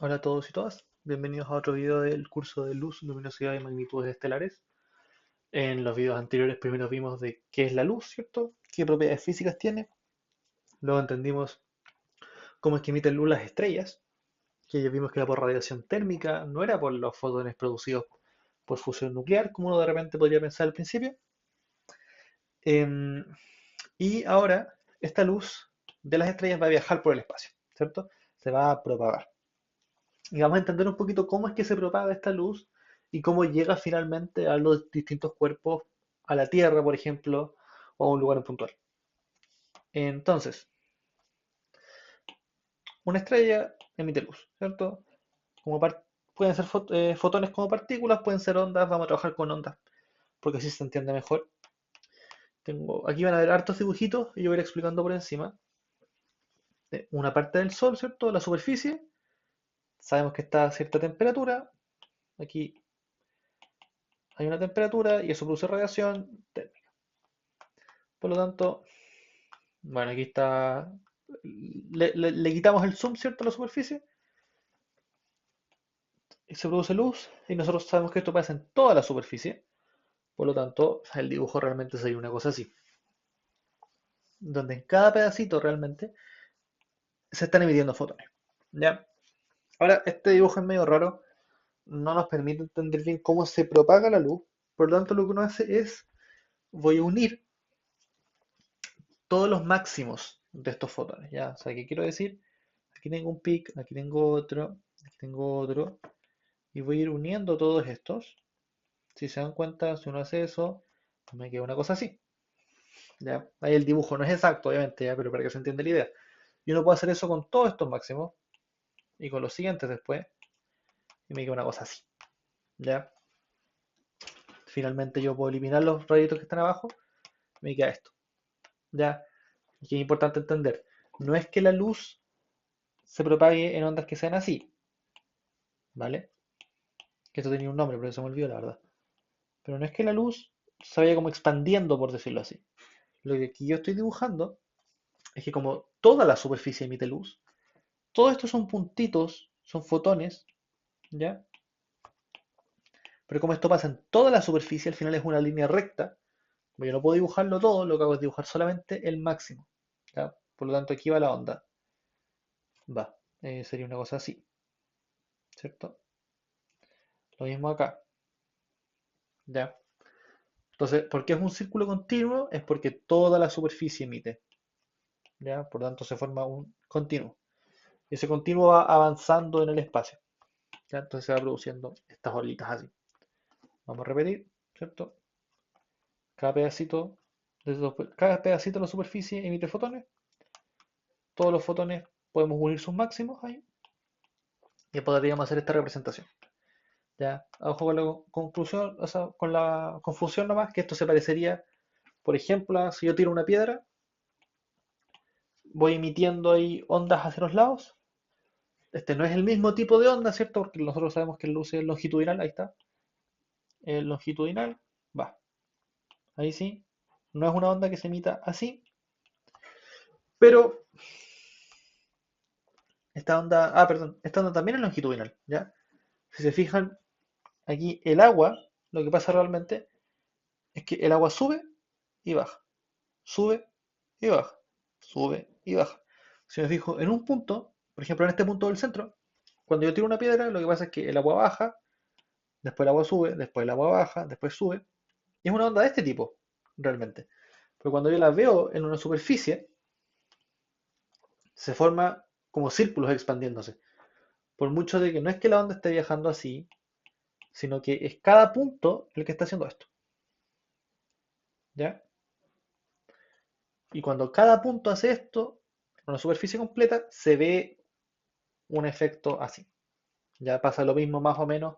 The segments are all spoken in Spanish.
Hola a todos y todas, bienvenidos a otro video del curso de luz, luminosidad y magnitudes estelares. En los videos anteriores primero vimos de qué es la luz, ¿cierto? ¿Qué propiedades físicas tiene? Luego entendimos cómo es que emiten luz las estrellas, que ya vimos que era por radiación térmica, no era por los fotones producidos por fusión nuclear, como uno de repente podría pensar al principio. Em, y ahora esta luz de las estrellas va a viajar por el espacio, ¿cierto? Se va a propagar. Y vamos a entender un poquito cómo es que se propaga esta luz y cómo llega finalmente a los distintos cuerpos, a la Tierra, por ejemplo, o a un lugar puntual. Entonces, una estrella emite luz, ¿cierto? Como pueden ser fotones como partículas, pueden ser ondas, vamos a trabajar con ondas, porque así se entiende mejor. Aquí van a ver hartos dibujitos y yo voy a ir explicando por encima. Una parte del Sol, ¿cierto? La superficie, sabemos que está a cierta temperatura, aquí hay una temperatura y eso produce radiación térmica. Por lo tanto, bueno, aquí está. Le quitamos el zoom, ¿cierto? A la superficie y se produce luz. Y nosotros sabemos que esto pasa en toda la superficie. Por lo tanto, el dibujo realmente sería una cosa así. Donde en cada pedacito realmente se están emitiendo fotones. ¿Ya? Ahora, este dibujo es medio raro. No nos permite entender bien cómo se propaga la luz. Por lo tanto, lo que uno hace es, voy a unir todos los máximos de estos fotones. ¿Ya? O sea, ¿qué quiero decir? Aquí tengo un pic, aquí tengo otro, y voy a ir uniendo todos estos. Si se dan cuenta, si uno hace eso, me queda una cosa así. ¿Ya? Ahí el dibujo no es exacto, obviamente, ¿ya? Pero para que se entienda la idea. Y uno puede hacer eso con todos estos máximos y con los siguientes después, y me queda una cosa así. ¿Ya? Finalmente yo puedo eliminar los rayitos que están abajo, me queda esto. ¿Ya? Y que es importante entender. No es que la luz se propague en ondas que sean así, ¿vale? Que esto tenía un nombre, pero se me olvidó la verdad. Pero no es que la luz se vaya como expandiendo, por decirlo así. Lo que aquí yo estoy dibujando es que como toda la superficie emite luz, todos estos son puntitos, son fotones, ¿ya? Pero como esto pasa en toda la superficie, al final es una línea recta. Como yo no puedo dibujarlo todo, lo que hago es dibujar solamente el máximo, ¿ya? Por lo tanto, aquí va la onda. Va, sería una cosa así, ¿cierto? Lo mismo acá, ¿ya? Entonces, ¿por qué es un círculo continuo? Es porque toda la superficie emite, ¿ya? Por lo tanto, se forma un continuo. Y ese continuo va avanzando en el espacio, ¿ya? Entonces se va produciendo estas olitas así. Vamos a repetir, ¿cierto? Cada pedacito de la superficie emite fotones. Todos los fotones podemos unir sus máximos ahí y podríamos hacer esta representación. Ya, ojo con la conclusión, o sea, con la confusión nomás, que esto se parecería, por ejemplo, si yo tiro una piedra, voy emitiendo ahí ondas hacia los lados. Este no es el mismo tipo de onda, ¿cierto? Porque nosotros sabemos que el luz es longitudinal, ahí está. El longitudinal, va, ahí sí. No es una onda que se emita así, pero perdón, esta onda también es longitudinal, ¿ya? Si se fijan, aquí el agua, lo que pasa realmente es que el agua sube y baja, sube y baja. Si me fijo en un punto, por ejemplo en este punto del centro, cuando yo tiro una piedra, lo que pasa es que el agua baja, después el agua sube, después el agua baja, después sube. Y es una onda de este tipo, realmente. Pero cuando yo la veo en una superficie, se forma como círculos expandiéndose. Por mucho de que no es que la onda esté viajando así, sino que es cada punto el que está haciendo esto. ¿Ya? Y cuando cada punto hace esto, en una superficie completa, se ve un efecto así. Ya pasa lo mismo más o menos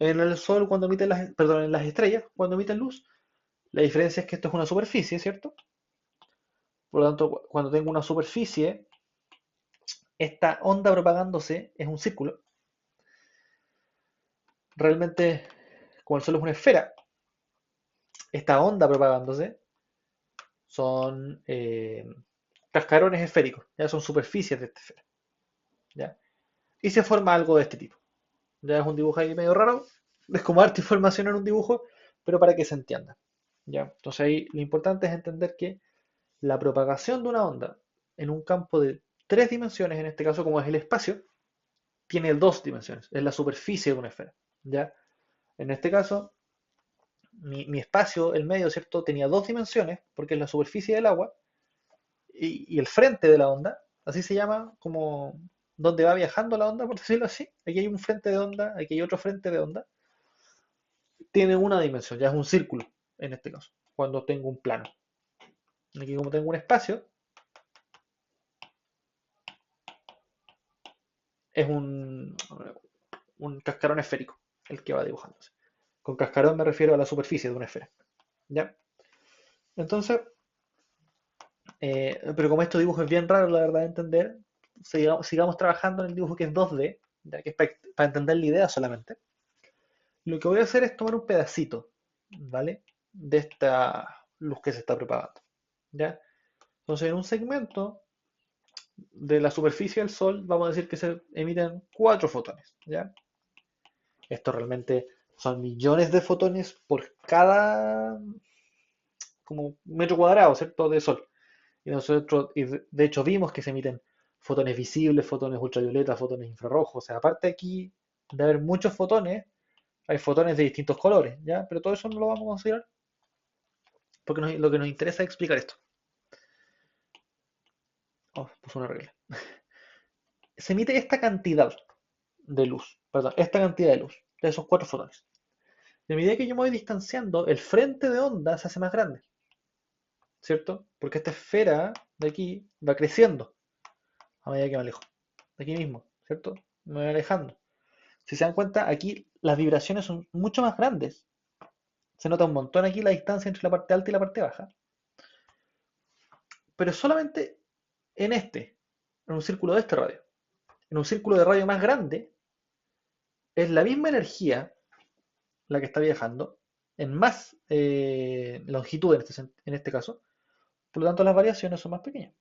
en el Sol cuando emiten perdón, en las estrellas cuando emiten luz. La diferencia es que esto es una superficie, ¿cierto? Por lo tanto, cuando tengo una superficie, esta onda propagándose es un círculo. Realmente, como el Sol es una esfera, esta onda propagándose son cascarones esféricos, ya son superficies de esta esfera. ¿Ya? y se forma algo de este tipo. Ya es un dibujo ahí medio raro, es como harta información en un dibujo, pero para que se entienda. ¿Ya? Entonces ahí lo importante es entender que la propagación de una onda en un campo de tres dimensiones, en este caso como es el espacio, tiene dos dimensiones, es la superficie de una esfera. ¿Ya? En este caso, mi espacio, el medio, ¿cierto? Tenía dos dimensiones, porque es la superficie del agua y el frente de la onda, así se llama como donde va viajando la onda, por decirlo así. Aquí hay un frente de onda, aquí hay otro frente de onda. Tiene una dimensión, ya es un círculo, en este caso, cuando tengo un plano. Aquí como tengo un espacio, es un cascarón esférico, el que va dibujándose. Con cascarón me refiero a la superficie de una esfera. ¿Ya? Entonces, pero como estos dibujos es bien raro, la verdad, de entender, sigamos trabajando en el dibujo que es 2D, ya que es para entender la idea solamente. Lo que voy a hacer es tomar un pedacito, ¿vale? De esta luz que se está propagando, ¿ya? Entonces, en un segmento de la superficie del Sol, vamos a decir que se emiten 4 fotones, ¿ya? Esto realmente son millones de fotones por cada como metro cuadrado, ¿cierto? De Sol. Y nosotros, de hecho, vimos que se emiten fotones visibles, fotones ultravioletas, fotones infrarrojos. O sea, aparte aquí de haber muchos fotones, hay fotones de distintos colores, ¿ya? Pero todo eso no lo vamos a considerar porque lo que nos interesa es explicar esto. Oh, puse una regla. Se emite esta cantidad de luz, perdón, esta cantidad de luz, de esos 4 fotones. Y a medida que yo me voy distanciando, el frente de onda se hace más grande, ¿cierto? Porque esta esfera de aquí va creciendo a medida que me alejo. De aquí mismo, ¿cierto? Me voy alejando. Si se dan cuenta, aquí las vibraciones son mucho más grandes. Se nota un montón aquí la distancia entre la parte alta y la parte baja. Pero solamente en un círculo de este radio. En un círculo de radio más grande, es la misma energía la que está viajando, en más longitud en este caso. Por lo tanto, las variaciones son más pequeñas.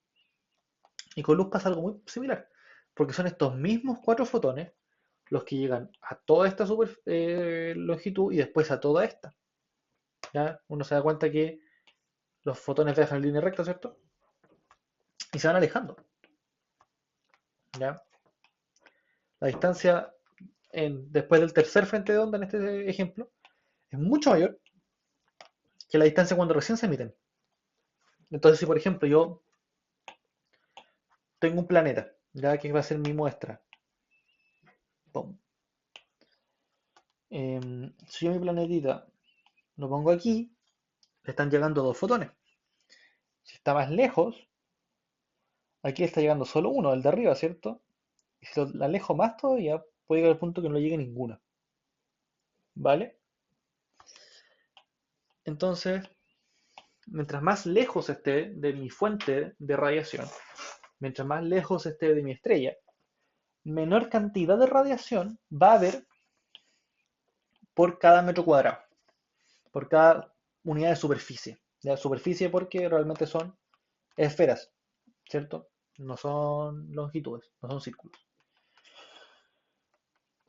Y con luz pasa algo muy similar, porque son estos mismos 4 fotones los que llegan a toda esta longitud y después a toda esta. ¿Ya? Uno se da cuenta que los fotones viajan en línea recta, ¿cierto? Y se van alejando. ¿Ya? La distancia después del tercer frente de onda en este ejemplo es mucho mayor que la distancia cuando recién se emiten. Entonces, si por ejemplo yo tengo un planeta, ya que va a ser mi muestra, ¡pum! Si yo mi planetita lo pongo aquí, le están llegando 2 fotones. Si está más lejos, aquí está llegando solo uno, el de arriba, ¿cierto? Y si lo alejo más todavía, puede llegar al punto que no le llegue ninguno. ¿Vale? Entonces, mientras más lejos esté de mi fuente de radiación, mientras más lejos esté de mi estrella, menor cantidad de radiación va a haber por cada metro cuadrado, por cada unidad de superficie. ¿Ya? Superficie porque realmente son esferas, ¿cierto? No son longitudes, no son círculos.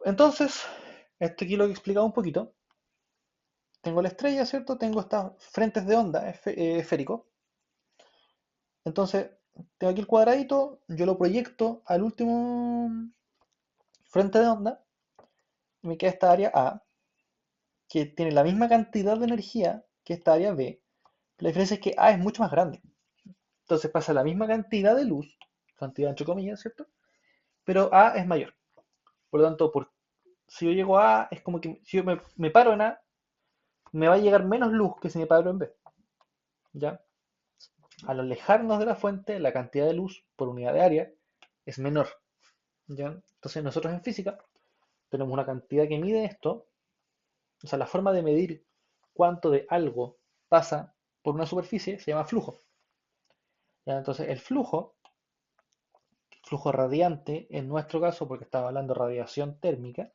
Entonces, esto aquí lo he explicado un poquito. Tengo la estrella, ¿cierto? Tengo estas frentes de onda esféricos. Entonces, tengo aquí el cuadradito, yo lo proyecto al último frente de onda, y me queda esta área A, que tiene la misma cantidad de energía que esta área B. La diferencia es que A es mucho más grande. Entonces pasa la misma cantidad de luz, cantidad entre comillas, ¿cierto? Pero A es mayor. Por lo tanto, si yo llego a A, es como que si yo me paro en A, me va a llegar menos luz que si me paro en B. ¿Ya? Al alejarnos de la fuente, la cantidad de luz por unidad de área es menor. ¿Ya? Entonces nosotros en física tenemos una cantidad que mide esto, o sea, la forma de medir cuánto de algo pasa por una superficie se llama flujo. ¿Ya? Entonces el flujo radiante en nuestro caso, porque estaba hablando de radiación térmica,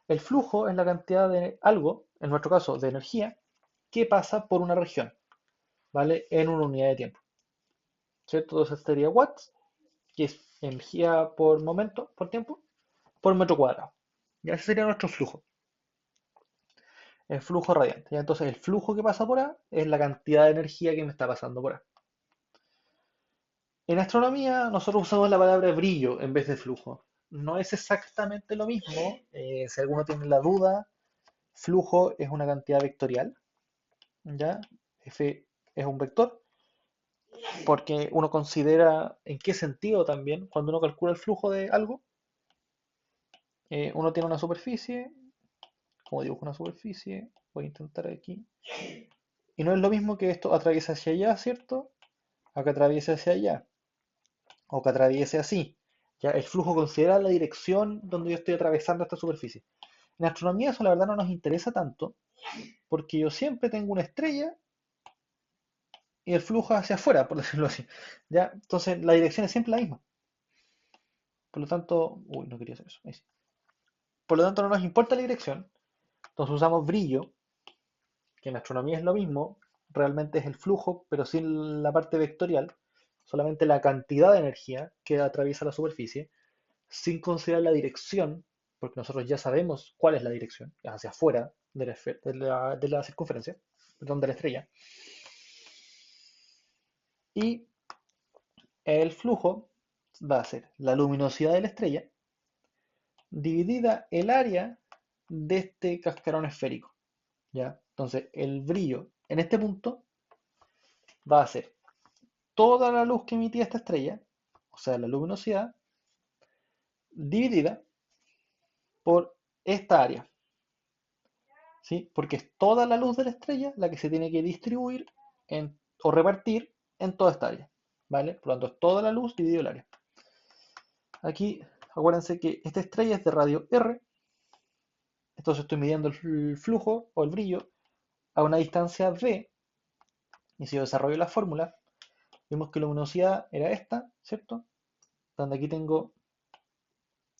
el flujo es la cantidad de algo, en nuestro caso de energía, que pasa por una región, ¿vale? En una unidad de tiempo. ¿Cierto? Entonces sería watts, que es energía por momento, por tiempo, por metro cuadrado. Ya ese sería nuestro flujo, el flujo radiante. Ya entonces el flujo que pasa por A es la cantidad de energía que me está pasando por A. En astronomía nosotros usamos la palabra brillo en vez de flujo. No es exactamente lo mismo. Si alguno tiene la duda, flujo es una cantidad vectorial, ¿ya? F es un vector, porque uno considera en qué sentido también, cuando uno calcula el flujo de algo, uno tiene una superficie, como dibujo una superficie, voy a intentar aquí, y no es lo mismo que esto atraviese hacia allá, ¿cierto? A que atraviese hacia allá, o que atraviese así. Ya, el flujo considera la dirección donde yo estoy atravesando esta superficie. En astronomía eso la verdad no nos interesa tanto, porque yo siempre tengo una estrella y el flujo hacia afuera, por decirlo así. ¿Ya? Entonces la dirección es siempre la misma. Por lo tanto, uy, no quería hacer eso. Ahí sí. Por lo tanto, no nos importa la dirección. Entonces usamos brillo, que en astronomía es lo mismo. Realmente es el flujo, pero sin la parte vectorial. Solamente la cantidad de energía que atraviesa la superficie, sin considerar la dirección, porque nosotros ya sabemos cuál es la dirección, es hacia afuera de la circunferencia, perdón, de la estrella. Y el flujo va a ser la luminosidad de la estrella dividida el área de este cascarón esférico. ¿Ya? Entonces, el brillo en este punto va a ser toda la luz que emitía esta estrella, o sea, la luminosidad, dividida por esta área. ¿Sí? Porque es toda la luz de la estrella la que se tiene que distribuir o repartir en toda esta área. ¿Vale? Por lo tanto, es toda la luz dividido el área. Aquí, acuérdense que esta estrella es de radio R, entonces estoy midiendo el flujo o el brillo a una distancia V, y si yo desarrollo la fórmula, vemos que la luminosidad era esta, ¿cierto? Donde aquí tengo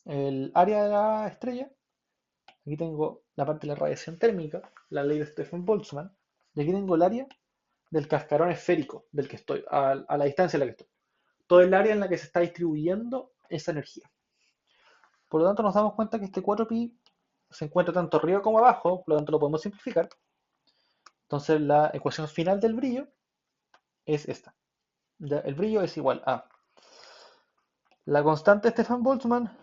el área de la estrella, aquí tengo la parte de la radiación térmica, la ley de Stefan Boltzmann, y aquí tengo el área del cascarón esférico del que estoy, a la distancia en la que estoy. Todo el área en la que se está distribuyendo esa energía. Por lo tanto, nos damos cuenta que este 4pi se encuentra tanto arriba como abajo, por lo tanto lo podemos simplificar. Entonces la ecuación final del brillo es esta. ¿Ya? El brillo es igual a la constante de Stefan Boltzmann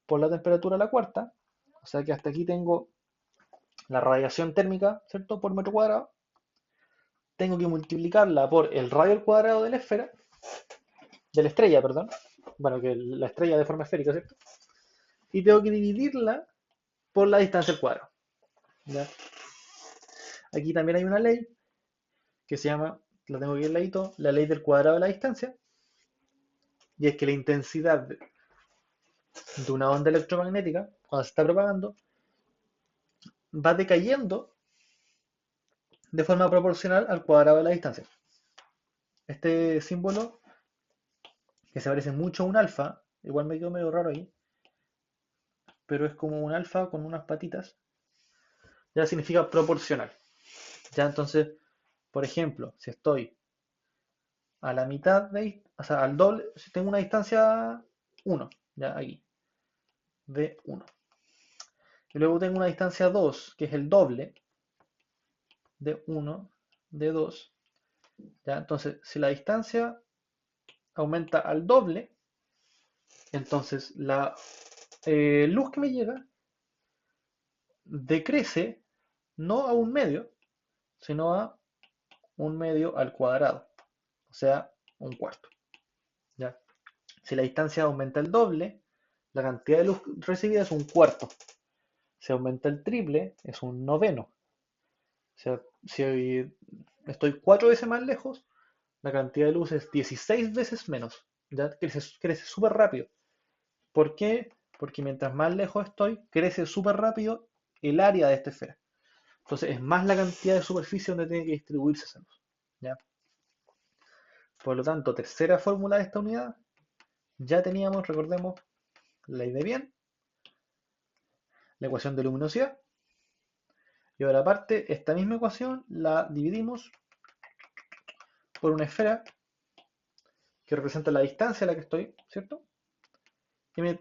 por la temperatura a la cuarta, o sea que hasta aquí tengo la radiación térmica, ¿cierto? Por metro cuadrado. Tengo que multiplicarla por el radio al cuadrado de la esfera, de la estrella, perdón. Bueno, que la estrella de forma esférica, ¿cierto? Y tengo que dividirla por la distancia al cuadrado. ¿Ya? Aquí también hay una ley que se llama, la tengo aquí al ladito, la ley del cuadrado de la distancia, y es que la intensidad de una onda electromagnética, cuando se está propagando, va decayendo de forma proporcional al cuadrado de la distancia. Este símbolo, que se parece mucho a un alfa, igual me quedó medio raro ahí, pero es como un alfa con unas patitas, ya significa proporcional. Ya entonces, por ejemplo, si estoy a la mitad de, o sea, al doble, si tengo una distancia 1, ya aquí, de 1. Y luego tengo una distancia 2, que es el doble de 1, de 2. ¿Ya? Entonces, si la distancia aumenta al doble, entonces la luz que me llega decrece no a un medio, sino a un medio al cuadrado, o sea, un cuarto. ¿Ya? Si la distancia aumenta el doble, la cantidad de luz recibida es un cuarto. Si aumenta el triple, es un noveno. O sea, si estoy 4 veces más lejos, la cantidad de luz es 16 veces menos. Ya crece súper rápido. ¿Por qué? Porque mientras más lejos estoy, crece súper rápido el área de esta esfera. Entonces es más la cantidad de superficie donde tiene que distribuirse esa luz. ¿Ya? Por lo tanto, tercera fórmula de esta unidad, ya teníamos, recordemos, ley de Bien, la ecuación de luminosidad. Y ahora aparte, esta misma ecuación la dividimos por una esfera que representa la distancia a la que estoy, ¿cierto? Y me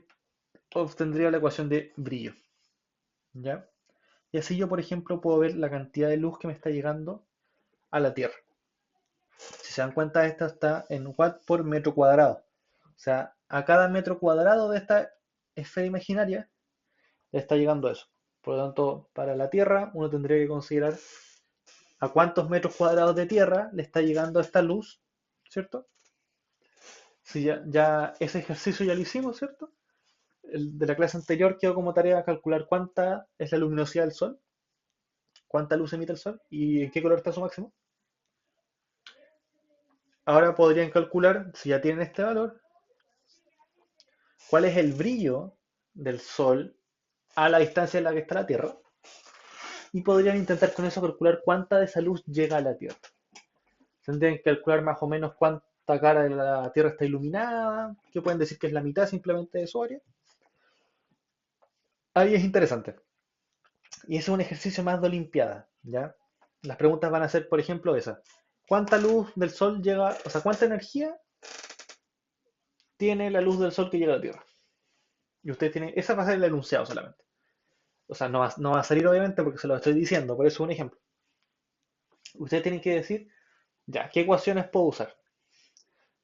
obtendría la ecuación de brillo, ¿ya? Y así yo, por ejemplo, puedo ver la cantidad de luz que me está llegando a la Tierra. Si se dan cuenta, esta está en watt por metro cuadrado. O sea, a cada metro cuadrado de esta esfera imaginaria le está llegando eso. Por lo tanto, para la Tierra, uno tendría que considerar a cuántos metros cuadrados de Tierra le está llegando esta luz, ¿cierto? Si ya ese ejercicio ya lo hicimos, ¿cierto? El de la clase anterior quedó como tarea calcular cuánta es la luminosidad del Sol, cuánta luz emite el Sol y en qué color está su máximo. Ahora podrían calcular, si ya tienen este valor, cuál es el brillo del Sol a la distancia en la que está la Tierra y podrían intentar con eso calcular cuánta de esa luz llega a la Tierra. Tendrían que calcular más o menos cuánta cara de la Tierra está iluminada, que pueden decir que es la mitad simplemente de su área. Ahí es interesante. Y ese es un ejercicio más de Olimpiada, ¿ya? Las preguntas van a ser, por ejemplo, esas. ¿Cuánta luz del Sol llega, o sea, cuánta energía tiene la luz del Sol que llega a la Tierra? Y ustedes tienen, esa va a ser el enunciado solamente. O sea, no va a salir obviamente porque se lo estoy diciendo, por eso es un ejemplo. Ustedes tienen que decir, ya, ¿qué ecuaciones puedo usar?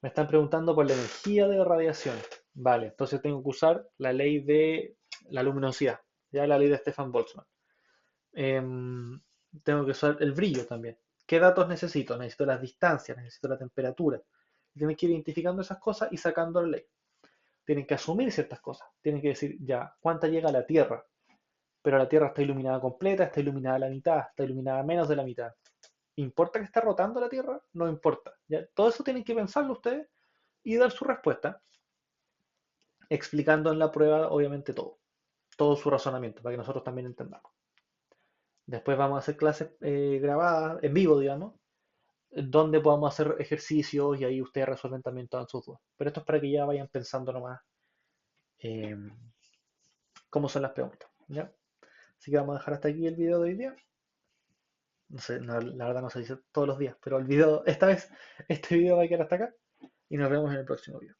Me están preguntando por la energía de radiación. Vale, entonces tengo que usar la ley de la luminosidad, ya la ley de Stefan Boltzmann. Em, Tengo que usar el brillo también. ¿Qué datos necesito? Necesito las distancias, necesito la temperatura. Tienen que ir identificando esas cosas y sacando la ley. Tienen que asumir ciertas cosas. Tienen que decir, ya, ¿cuánta llega a la Tierra? Pero la Tierra está iluminada completa, está iluminada a la mitad, está iluminada menos de la mitad. ¿Importa que esté rotando la Tierra? No importa. ¿Ya? Todo eso tienen que pensarlo ustedes y dar su respuesta, explicando en la prueba, obviamente, todo su razonamiento, para que nosotros también entendamos. Después vamos a hacer clases grabadas, en vivo, digamos, donde podamos hacer ejercicios y ahí ustedes resuelven también todas sus dudas. Pero esto es para que ya vayan pensando nomás eh, cómo son las preguntas, ¿ya? Así que vamos a dejar hasta aquí el video de hoy día. No sé, la verdad no se dice todos los días, pero el video, esta vez, este video va a quedar hasta acá y nos vemos en el próximo video.